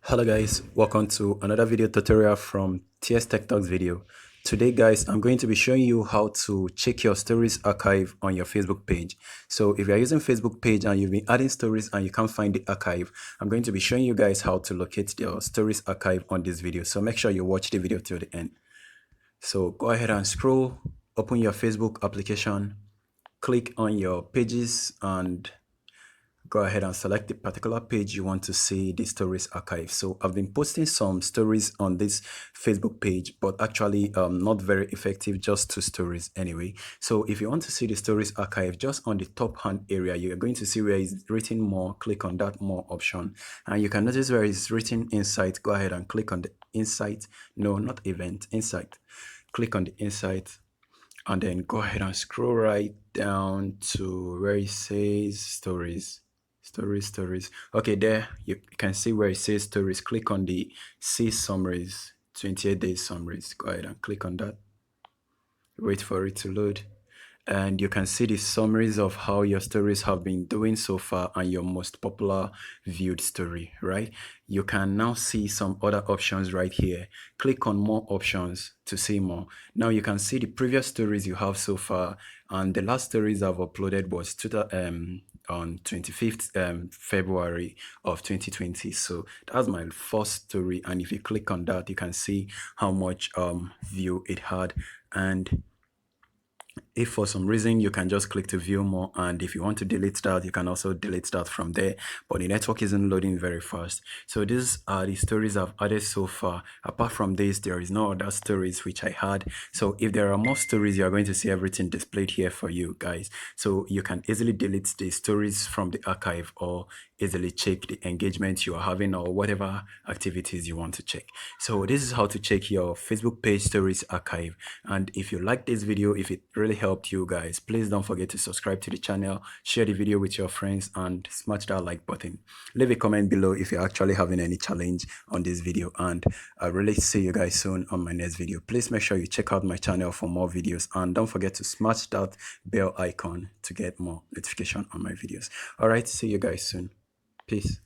Hello guys, welcome to another video tutorial from TS Tech Talks video. Today guys, I'm going to be showing you how to check your stories archive on your Facebook page. So if you're using Facebook page and you've been adding stories and you can't find the archive, I'm going to be showing you guys how to locate your stories archive on this video. So make sure you watch the video till the end. So go ahead and scroll, open your Facebook application, click on your pages and go ahead and select the particular page you want to see the stories archive. So I've been posting some stories on this Facebook page, but actually not very effective, just 2 stories anyway. So if you want to see the stories archive, just on the top hand area, you're going to see where it's written more. Click on that more option and you can notice where it's written insight. Go ahead and click on the insight. No, not event, insight. Click on the insight and then go ahead and scroll right down to where it says stories. Okay, there you can see where it says stories. Click on the see summaries, 28 days summaries. Go ahead and click on that. Wait for it to load and you can see the summaries of how your stories have been doing so far and your most popular viewed story, right? You can now see some other options right here. Click on more options to see more. Now you can see the previous stories you have so far, and the last stories I've uploaded was on 25th February of 2020. So that's my first story, and if you click on that, you can see how much view it had. And if for some reason you can just click to view more, and if you want to delete that, you can also delete that from there, but the network isn't loading very fast. So these are the stories I've added so far. Apart from this, there is no other stories which I had. So if there are more stories, you are going to see everything displayed here for you guys. So you can easily delete the stories from the archive or easily check the engagement you are having or whatever activities you want to check. So this is how to check your Facebook page stories archive. And if you like this video, if it really helped you guys, please don't forget to subscribe to the channel, share the video with your friends and smash that like button. Leave a comment below if you're actually having any challenge on this video, and I'll really see you guys soon on my next video. Please make sure you check out my channel for more videos and don't forget to smash that bell icon to get more notification on my videos. All right, see you guys soon. Peace.